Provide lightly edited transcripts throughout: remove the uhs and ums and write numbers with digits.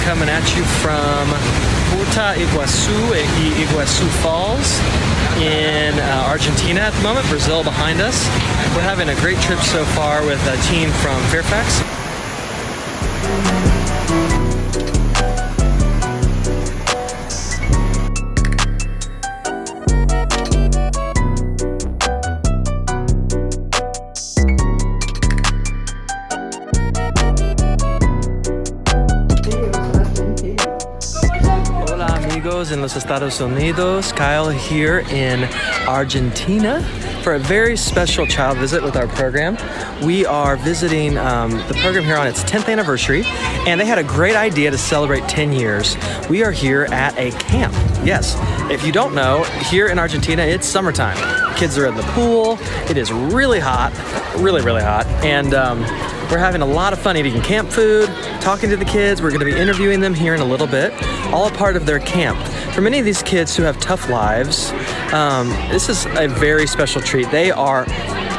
coming at you from Puerto Iguazu and Iguazu Falls in Argentina at the moment, Brazil behind us. We're having a great trip so far with a team from Fairfax. In los Estados Unidos, Kyle here in Argentina for a very special child visit with our program. We are visiting the program here on its 10th anniversary, and they had a great idea to celebrate 10 years. We are here at a camp. Yes, if you don't know, here in Argentina, it's summertime. Kids are in the pool. It is really hot, really hot, and we're having a lot of fun eating camp food, talking to the kids. We're going to be interviewing them here in a little bit, all a part of their camp. For many of these kids who have tough lives, this is a very special treat. They are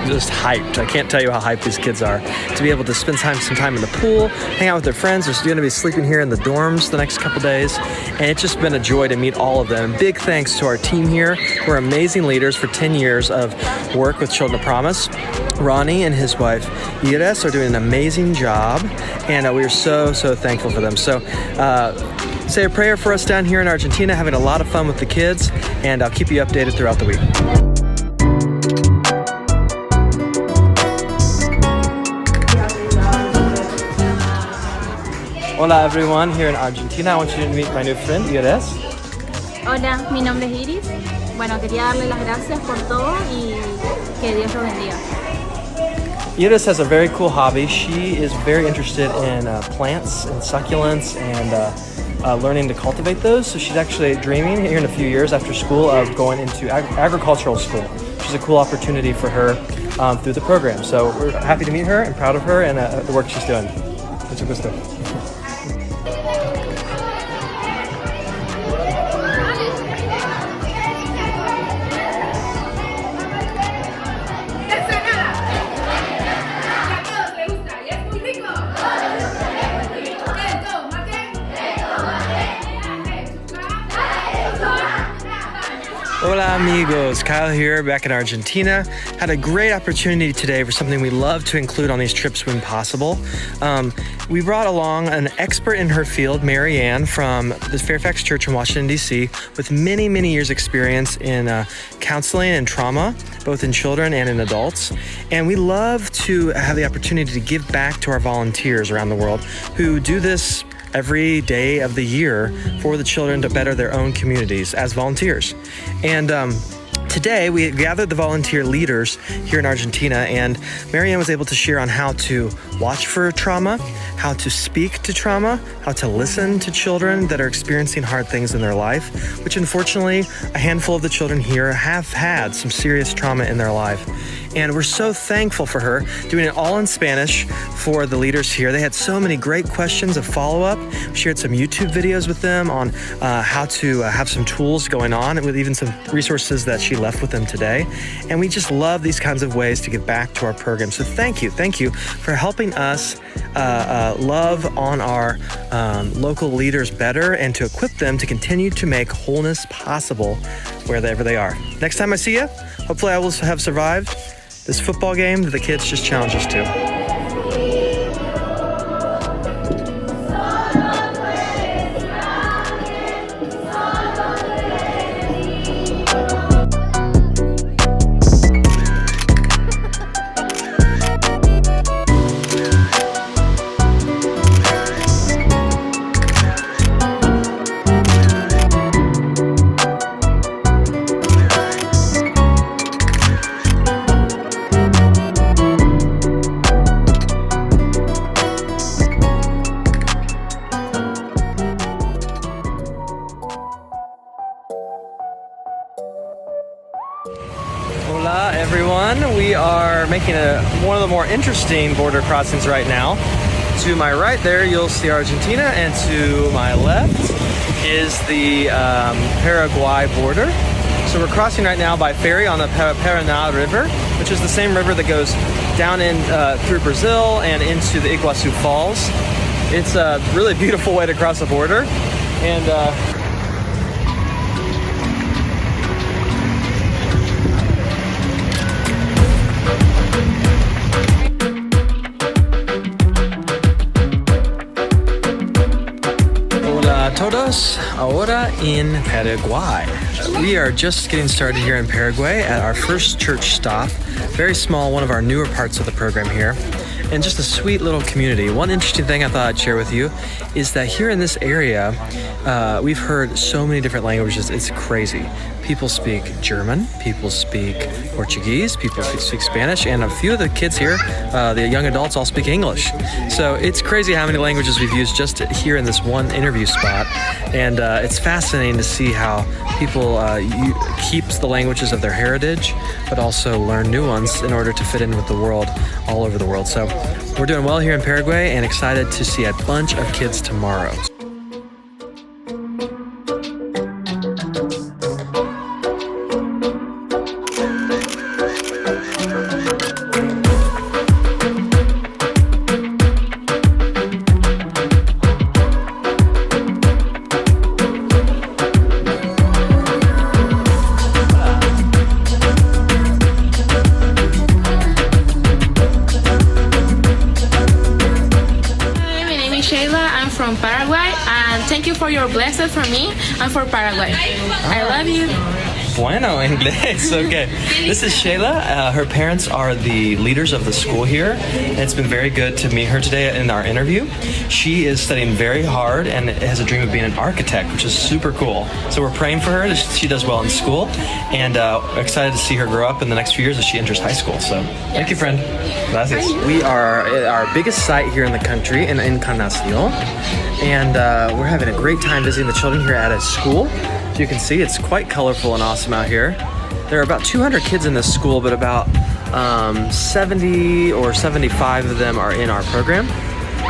just hyped. I can't tell you how hyped these kids are to be able to spend some time in the pool, hang out with their friends. They're going to be sleeping here in the dorms the next couple days, and it's just been a joy to meet all of them. Big thanks to our team here. We're amazing leaders for 10 years of work with Children of Promise. Ronnie and his wife Iris are doing an amazing job, and we are so thankful for them. So say a prayer for us down here in Argentina, having a lot of fun with the kids, and I'll keep you updated throughout the week. Hola everyone, here in Argentina. I want you to meet my new friend, Iris. Hola, mi nombre es Iris. Bueno, quería darle las gracias por todo y que Dios lo bendiga. Iris has a very cool hobby. She is very interested in plants and succulents and learning to cultivate those. So she's actually dreaming here in a few years after school of going into agricultural school, which is a cool opportunity for her through the program. So we're happy to meet her and proud of her and the work she's doing. Mucho gusto. Hola amigos, Kyle here back in Argentina. Had a great opportunity today for something we love to include on these trips when possible. We brought along an expert in her field, Mary Ann, from the Fairfax Church in Washington, D.C., with many years experience in counseling and trauma, both in children and in adults. And we love to have the opportunity to give back to our volunteers around the world who do this every day of the year for the children to better their own communities as volunteers. And today we gathered the volunteer leaders here in Argentina, and Marianne was able to share on how to watch for trauma, how to speak to trauma, how to listen to children that are experiencing hard things in their life, which unfortunately a handful of the children here have had some serious trauma in their life. And we're so thankful for her doing it all in Spanish for the leaders here. They had so many great questions of follow-up. We shared some YouTube videos with them on how to have some tools going on, with even some resources that she left with them today. And we just love these kinds of ways to give back to our program. So thank you for helping us love on our local leaders better and to equip them to continue to make wholeness possible wherever they are. Next time I see you, hopefully I will have survived this football game that the kids just challenged us to. Hola everyone, we are making one of the more interesting border crossings right now. To my right there you'll see Argentina, and to my left is the Paraguay border. So we're crossing right now by ferry on the Paraná River, which is the same river that goes down in through Brazil and into the Iguazu Falls. It's a really beautiful way to cross the border. And Hola a todos, ahora en Paraguay. We are just getting started here in Paraguay at our first church stop. Very small, one of our newer parts of the program here. And just a sweet little community. One interesting thing I thought I'd share with you is that here in this area, we've heard so many different languages, it's crazy. People speak German, people speak Portuguese, people speak Spanish, and a few of the kids here, the young adults, all speak English. So it's crazy how many languages we've used just here in this one interview spot. And it's fascinating to see how people keep the languages of their heritage, but also learn new ones in order to fit in with the world, all over the world. So we're doing well here in Paraguay and excited to see a bunch of kids tomorrow. From Paraguay, and thank you for your blessing for me and for Paraguay. I love you. Bueno, English. Okay. This is Shayla. Her parents are the leaders of the school here. And it's been very good to meet her today in our interview. She is studying very hard and has a dream of being an architect, which is super cool. So we're praying for her that she does well in school, and excited to see her grow up in the next few years as she enters high school. So thank you, friend. Gracias. We are at our biggest site here in the country, in Encarnacion, and we're having a great time visiting the children here at a school. As you can see, it's quite colorful and awesome out here. There are about 200 kids in this school, but about 70 or 75 of them are in our program.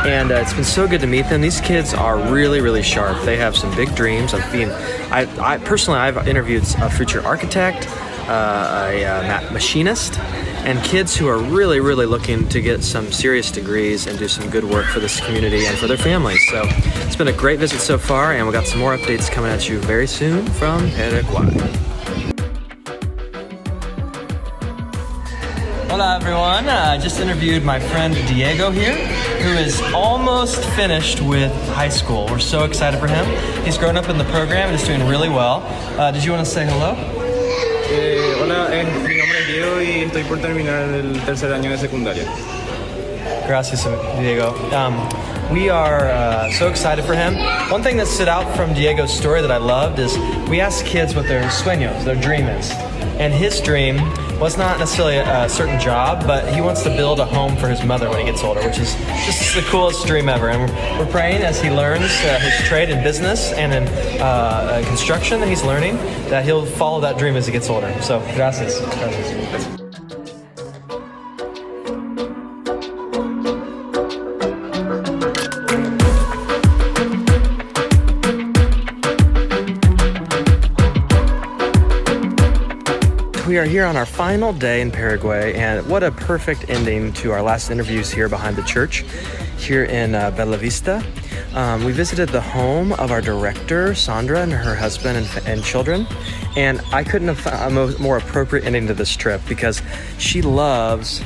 And it's been so good to meet them. These kids are really, really sharp. They have some big dreams of being, I personally, I've interviewed a future architect, a machinist, and kids who are really, really looking to get some serious degrees and do some good work for this community and for their families. So it's been a great visit so far, and we've got some more updates coming at you very soon from Paraguay. Hola everyone, I just interviewed my friend Diego here, who is almost finished with high school. We're so excited for him. He's grown up in the program and is doing really well. Did you want to say hello? Hola, mi nombre es Diego y estoy por terminar el tercer año de secundaria. Gracias, Diego. We are so excited for him. One thing that stood out from Diego's story that I loved is we asked kids what their sueños, their dream is. And his dream was not necessarily a certain job, but he wants to build a home for his mother when he gets older, which is just the coolest dream ever. And we're praying as he learns his trade in business and in construction that he's learning, that he'll follow that dream as he gets older. So, gracias. Gracias. We are here on our final day in Paraguay, and what a perfect ending to our last interviews here behind the church, here in Bella Vista. We visited the home of our director, Sandra, and her husband and children, and I couldn't have found a more appropriate ending to this trip because she loves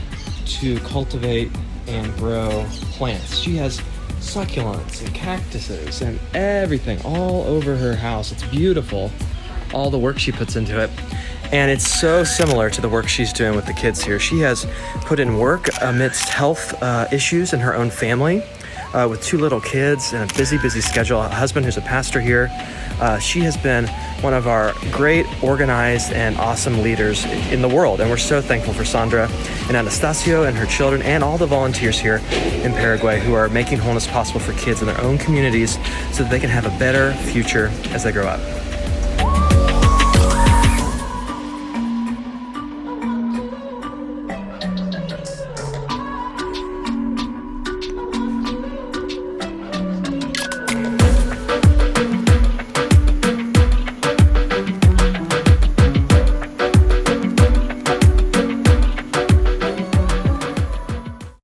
to cultivate and grow plants. She has succulents and cactuses and everything all over her house. It's beautiful, all the work she puts into it. And it's so similar to the work she's doing with the kids here. She has put in work amidst health issues in her own family with 2 little kids and a busy schedule, a husband who's a pastor here. She has been one of our great organized and awesome leaders in the world. And we're so thankful for Sandra and Anastasio and her children and all the volunteers here in Paraguay who are making wholeness possible for kids in their own communities so that they can have a better future as they grow up.